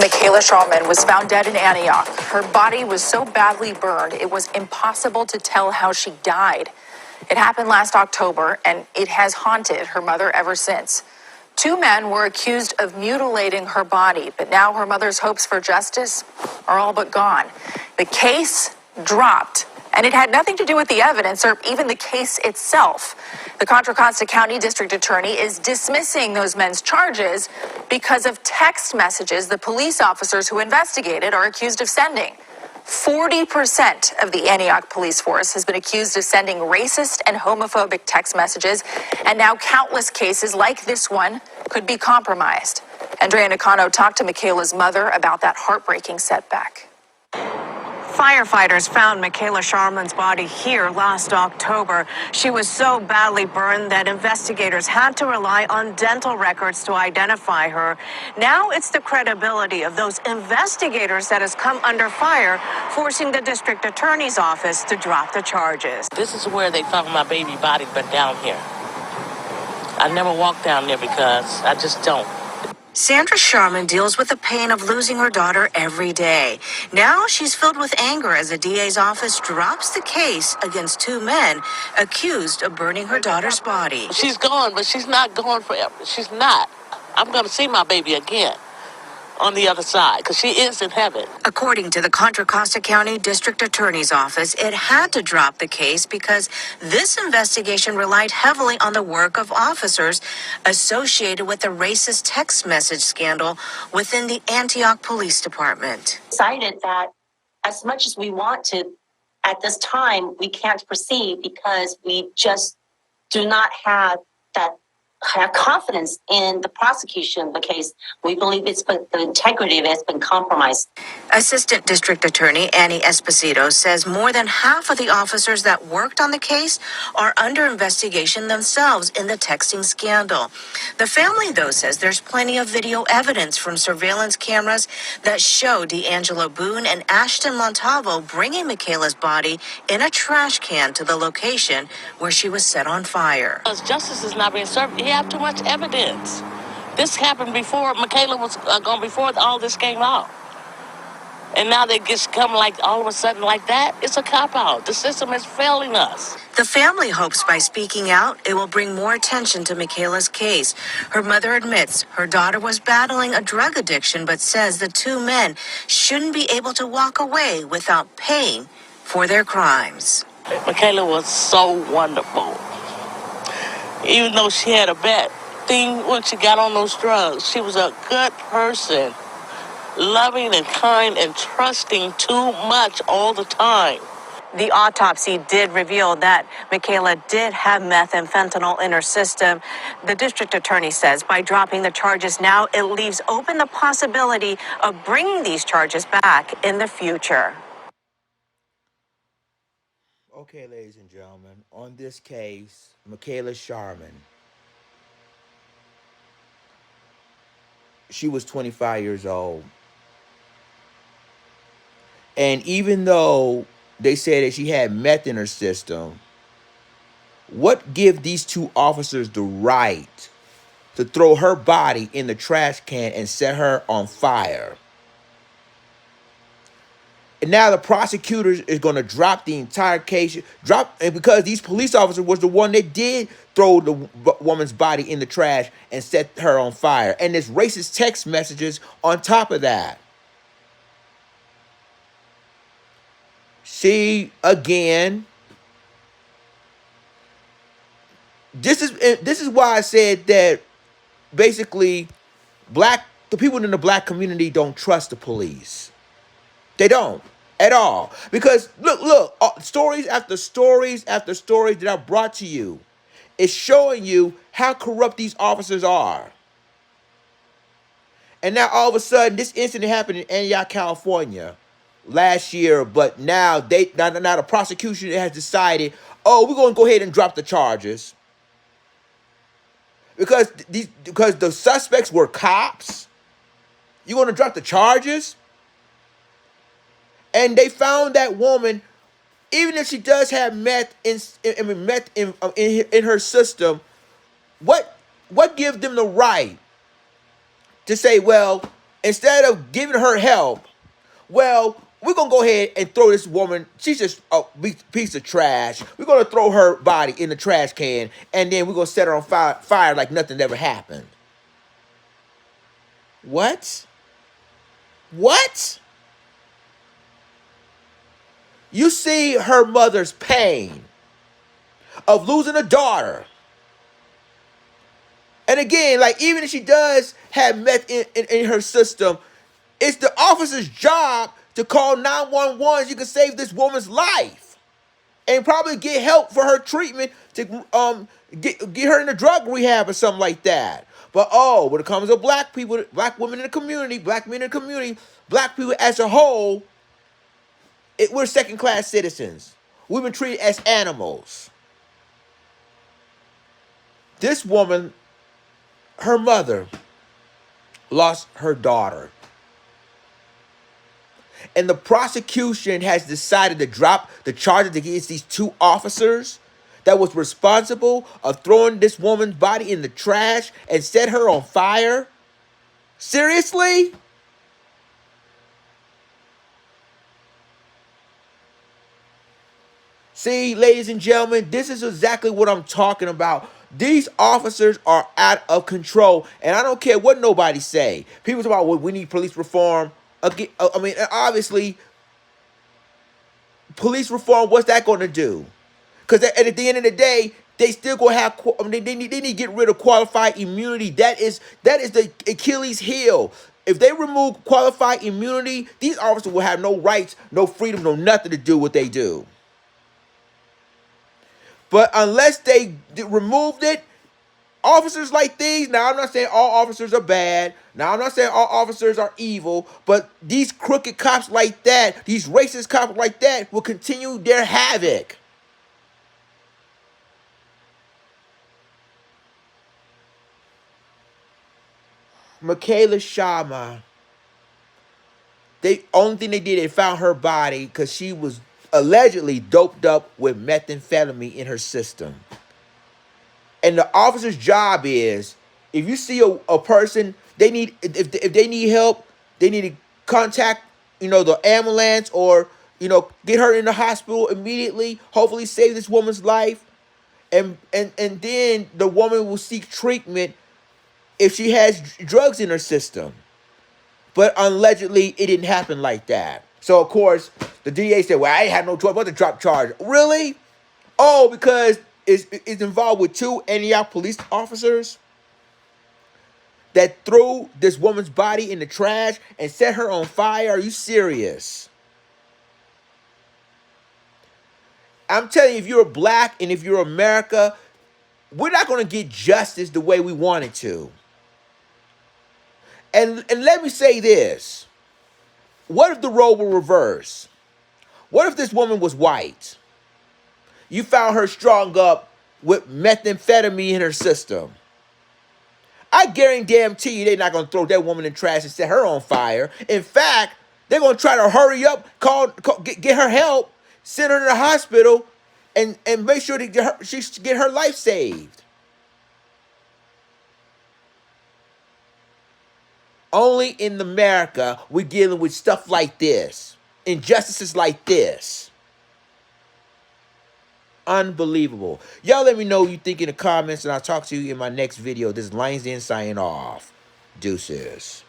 Mykaella Sharlman was found dead in Antioch. Her body was so badly burned, it was impossible to tell how she died. It happened last October, and it has haunted her mother ever since. Two men were accused of mutilating her body, but now her mother's hopes for justice are all but gone. The case dropped, and it had nothing to do with the evidence or even the case itself. The Contra Costa County District Attorney is dismissing those men's charges because of text messages the police officers who investigated are accused of sending. 40% of the Antioch Police Force has been accused of sending racist and homophobic text messages, and now countless cases like this one could be compromised. Andrea Nakano talked to Mykaella's mother about that heartbreaking setback. Firefighters found Mykaella Sharlman's body here last October. She was so badly burned that investigators had to rely on dental records to identify her. Now it's the credibility of those investigators that has come under fire, forcing the district attorney's office to drop the charges. This is where they found my baby body, but down here. I never walk down there because I just don't. Sandra Sharman deals with the pain of losing her daughter every day. Now she's filled with anger as the DA's office drops the case against two men accused of burning her daughter's body. She's gone, but she's not gone forever. She's not. I'm going to see my baby again on the other side because she is in heaven. According to the Contra Costa County District Attorney's Office, it had to drop the case because this investigation relied heavily on the work of officers associated with the racist text message scandal within the Antioch Police Department. Decided that as much as we want to, at this time, we can't proceed because we just do not have confidence in the prosecution of the case. We believe the integrity of it has been compromised. Assistant District Attorney Annie Esposito says more than half of the officers that worked on the case are under investigation themselves in the texting scandal. The family, though, says there's plenty of video evidence from surveillance cameras that show D'Angelo Boone and Ashton Montalvo bringing Mykaella's body in a trash can to the location where she was set on fire. Because justice is not being served. You have too much evidence. This happened before Mykaella was gone, before all this came out. And now they just come like all of a sudden like that. It's a cop-out. The system is failing us. The family hopes by speaking out, it will bring more attention to Mykaella's case. Her mother admits her daughter was battling a drug addiction, but says the two men shouldn't be able to walk away without paying for their crimes. Mykaella was so wonderful. Even though she had a bad thing when she got on those drugs, she was a good person, loving and kind and trusting too much all the time. The autopsy did reveal that Mykaella did have meth and fentanyl in her system. The district attorney says by dropping the charges now, it leaves open the possibility of bringing these charges back in the future. Okay, ladies and gentlemen, on this case, Mykaella Sharlman, she was 25 years old. And even though they said that she had meth in her system, what give these two officers the right to throw her body in the trash can and set her on fire? And now the prosecutors is going to drop the entire case, and because these police officers was the one that did throw the woman's body in the trash and set her on fire. And there's racist text messages on top of that. See, again, this is why I said that basically the people in the black community don't trust the police. They don't at all. Because look, stories after stories after stories that I brought to you is showing you how corrupt these officers are. And now all of a sudden, this incident happened in Antioch, California last year, but now now the prosecution has decided, oh, we're going to go ahead and drop the charges. Because the suspects were cops. You're going to drop the charges? And they found that woman, even if she does have meth in her system, what gives them the right to say, well, instead of giving her help, well, we're going to go ahead and throw this woman, she's just a piece of trash. We're going to throw her body in the trash can, and then we're going to set her on fire like nothing ever happened. What? What? You see her mother's pain of losing a daughter. And again, like, even if she does have meth in her system, it's the officer's job to call 911 so you can save this woman's life. And probably get help for her treatment to get her into drug rehab or something like that. But when it comes to black people, black women in the community, black men in the community, black people as a whole, we're second-class citizens. We've been treated as animals. This woman, her mother, lost her daughter. And the prosecution has decided to drop the charges against these two officers that was responsible of throwing this woman's body in the trash and set her on fire. Seriously? See, ladies and gentlemen, this is exactly what I'm talking about. These officers are out of control, and I don't care what nobody say. People talk about, well, we need police reform. I mean, obviously, police reform, what's that going to do? Because at the end of the day, they still going to have, they need to get rid of qualified immunity. That is the Achilles heel. If they remove qualified immunity, these officers will have no rights, no freedom, no nothing to do what they do. But unless they removed it, officers like these, now I'm not saying all officers are bad. Now I'm not saying all officers are evil. But these crooked cops like that, these racist cops like that will continue their havoc. Mykaella Sharlman, only thing they did, they found her body because she was allegedly doped up with methamphetamine in her system. And the officer's job is, if you see a person, if they need help, they need to contact, the ambulance, or, get her in the hospital immediately, hopefully save this woman's life. And then the woman will seek treatment if she has drugs in her system. But allegedly, it didn't happen like that. So, of course, the DA said, well, I ain't had no choice but to drop charge. Really? Oh, because it's involved with two Antioch police officers that threw this woman's body in the trash and set her on fire? Are you serious? I'm telling you, if you're black and if you're America, we're not going to get justice the way we want it to. And let me say this. What if the role were reversed? What if this woman was white? You found her strung up with methamphetamine in her system. I guarantee you they're not going to throw that woman in trash and set her on fire. In fact, they're going to try to hurry up, get her help, send her to the hospital, and make sure she get her life saved. Only in America we're dealing with stuff like this. Injustices like this. Unbelievable. Y'all let me know what you think in the comments, and I'll talk to you in my next video. This is Lions Den signing off. Deuces.